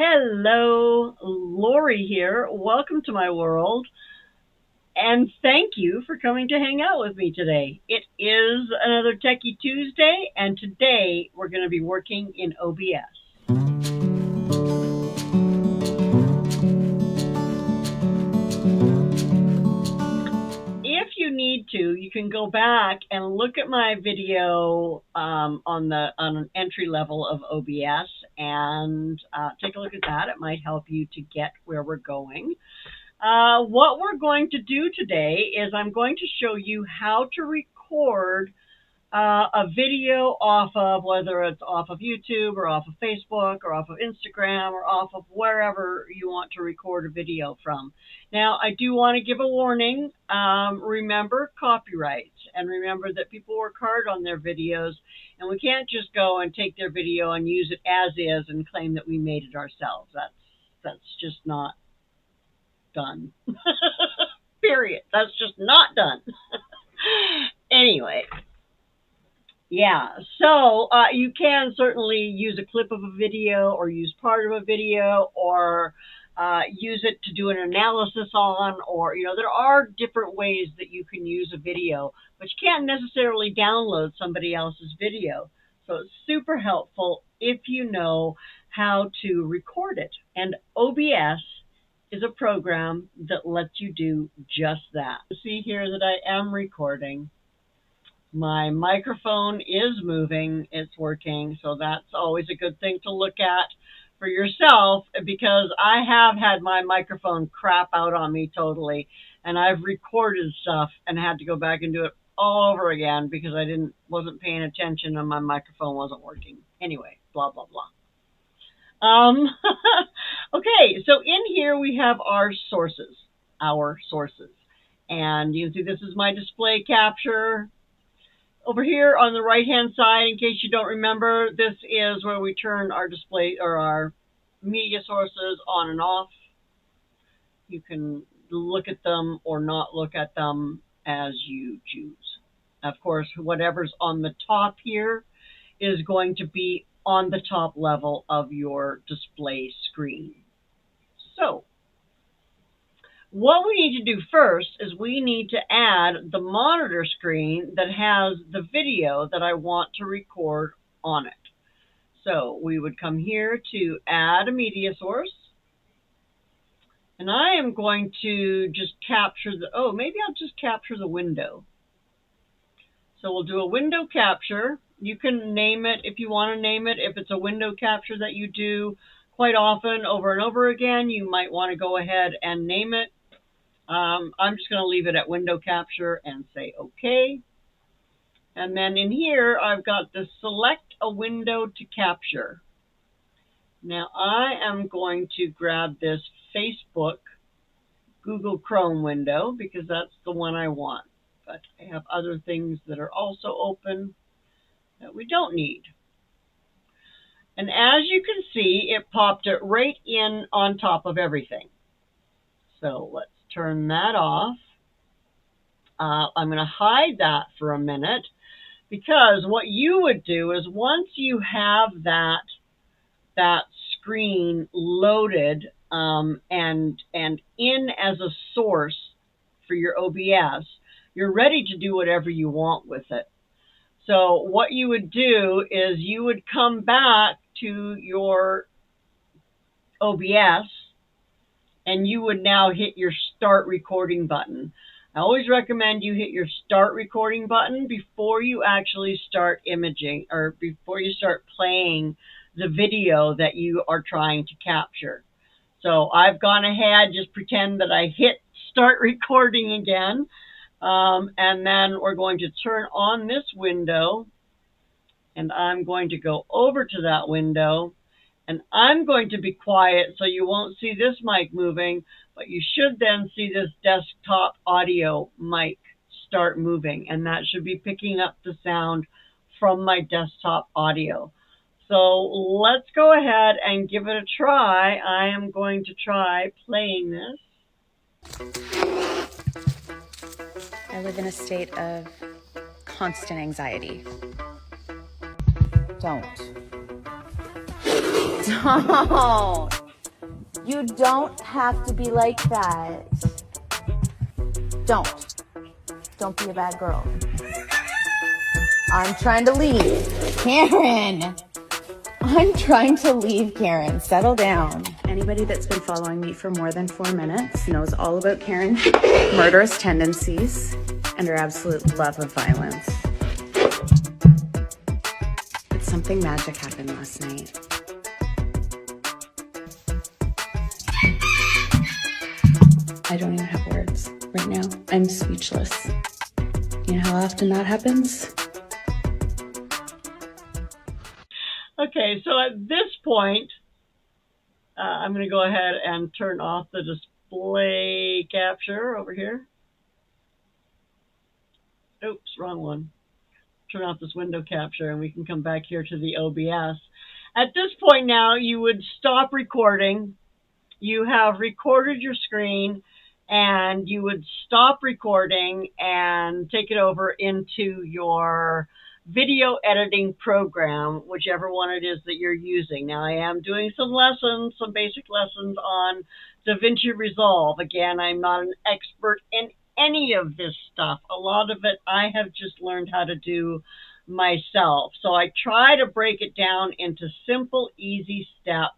Hello, Lorrie here. Welcome to my world, and thank you for coming to hang out with me today. It is another Techy Tuesday, and today we're going to be working in OBS. If you need to, you can go back and look at my video on an entry level of OBS and take a look at that. It might help you to get where we're going. What we're going to do today is I'm going to show you how to record a video off of, whether it's off of YouTube or off of Facebook or off of Instagram or off of wherever you want to record a video from. Now, I do want to give a warning. Remember copyrights, and remember that people work hard on their videos, and we can't just go and take their video and use it as is and claim that we made it ourselves. That's just not done. Period. That's just not done. Anyway. Yeah, so you can certainly use a clip of a video or use part of a video or use it to do an analysis on, or, there are different ways that you can use a video, but you can't necessarily download somebody else's video. So it's super helpful if you know how to record it. And OBS is a program that lets you do just that. You see here that I am recording. My microphone is moving, it's working, so that's always a good thing to look at for yourself, because I have had my microphone crap out on me totally, and I've recorded stuff and had to go back and do it all over again because I wasn't paying attention and my microphone wasn't working. Anyway, blah, blah, blah. Okay, so in here we have our sources. And you can see this is my display capture. Over here on the right-hand side, in case you don't remember, this is where we turn our display or our media sources on and off. You can look at them or not look at them as you choose. Of course, whatever's on the top here is going to be on the top level of your display screen. So, what we need to do first is we need to add the monitor screen that has the video that I want to record on it. So we would come here to add a media source. And I am going to just capture maybe I'll just capture the window. So we'll do a window capture. You can name it if you want to name it. If it's a window capture that you do quite often over and over again, you might want to go ahead and name it. I'm just going to leave it at window capture and say OK. And then in here, I've got the select a window to capture. Now I am going to grab this Facebook Google Chrome window because that's the one I want. But I have other things that are also open that we don't need. And as you can see, it popped it right in on top of everything. So let's turn that off. I'm going to hide that for a minute, because what you would do is once you have that screen loaded and in as a source for your OBS, you're ready to do whatever you want with it. So what you would do is you would come back to your OBS and you would now hit your start recording button. I always recommend you hit your start recording button before you actually start imaging or before you start playing the video that you are trying to capture. So I've gone ahead, just pretend that I hit start recording again. And then we're going to turn on this window, and I'm going to go over to that window, and I'm going to be quiet so you won't see this mic moving, but you should then see this desktop audio mic start moving, and that should be picking up the sound from my desktop audio. So let's go ahead and give it a try. I am going to try playing this. I live in a state of constant anxiety. Don't. You don't have to be like that. Don't be a bad girl. I'm trying to leave. Karen! I'm trying to leave, Karen. Settle down. Anybody that's been following me for more than 4 minutes knows all about Karen's murderous tendencies and her absolute love of violence. But something magic happened last night. I don't even have words right now. I'm speechless. You know how often that happens? Okay, so at this point, I'm going to go ahead and turn off the display capture over here. Oops, wrong one. Turn off this window capture and we can come back here to the OBS. At this point now, you would stop recording. You have recorded your screen and you would stop recording and take it over into your video editing program, whichever one it is that you're using. Now, I am doing some lessons, some basic lessons on DaVinci Resolve. Again, I'm not an expert in any of this stuff. A lot of it I have just learned how to do myself. So I try to break it down into simple, easy steps.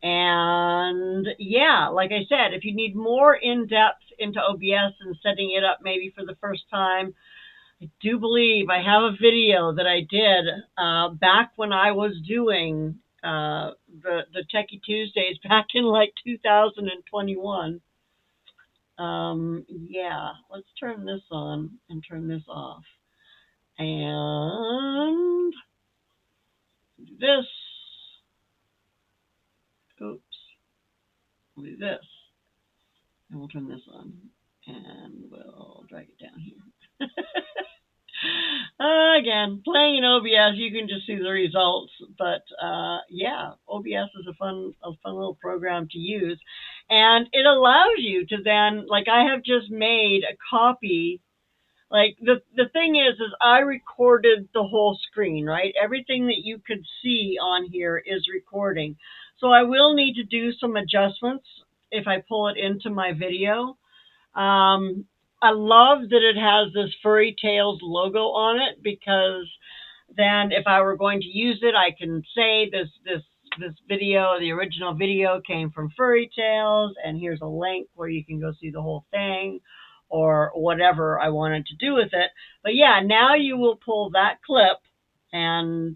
And yeah, like I said, if you need more in-depth into OBS and setting it up maybe for the first time, I do believe I have a video that I did back when I was doing the Techy Tuesdays back in like 2021. Yeah, let's turn this on and turn this off. And do this. Oops. We'll do this. And we'll turn this on. And we'll drag it down here. Again, playing in OBS, you can just see the results. But yeah, OBS is a fun little program to use. And it allows you to then, like I have just made a copy. Like the thing is I recorded the whole screen, right? Everything that you could see on here is recording. So I will need to do some adjustments if I pull it into my video. I love that it has this Furry Tales logo on it, because then if I were going to use it, I can say this video, the original video came from Furry Tales, and here's a link where you can go see the whole thing, or whatever I wanted to do with it. But yeah, now you will pull that clip, and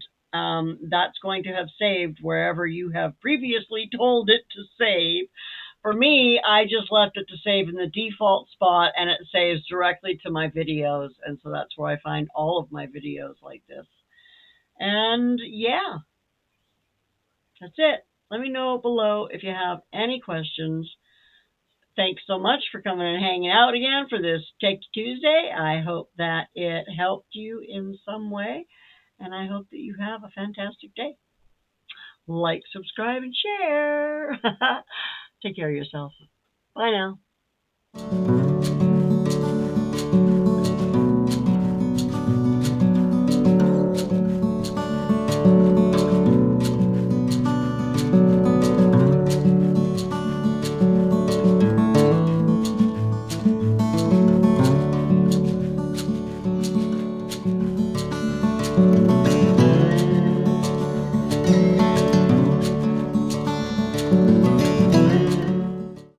that's going to have saved wherever you have previously told it to save. For me, I just left it to save in the default spot, and it saves directly to my videos. And so that's where I find all of my videos like this. And yeah, that's it. Let me know below if you have any questions. Thanks so much for coming and hanging out again for this Techy Tuesday. I hope that it helped you in some way, and I hope that you have a fantastic day. Like, subscribe, and share. Take care of yourself. Bye now.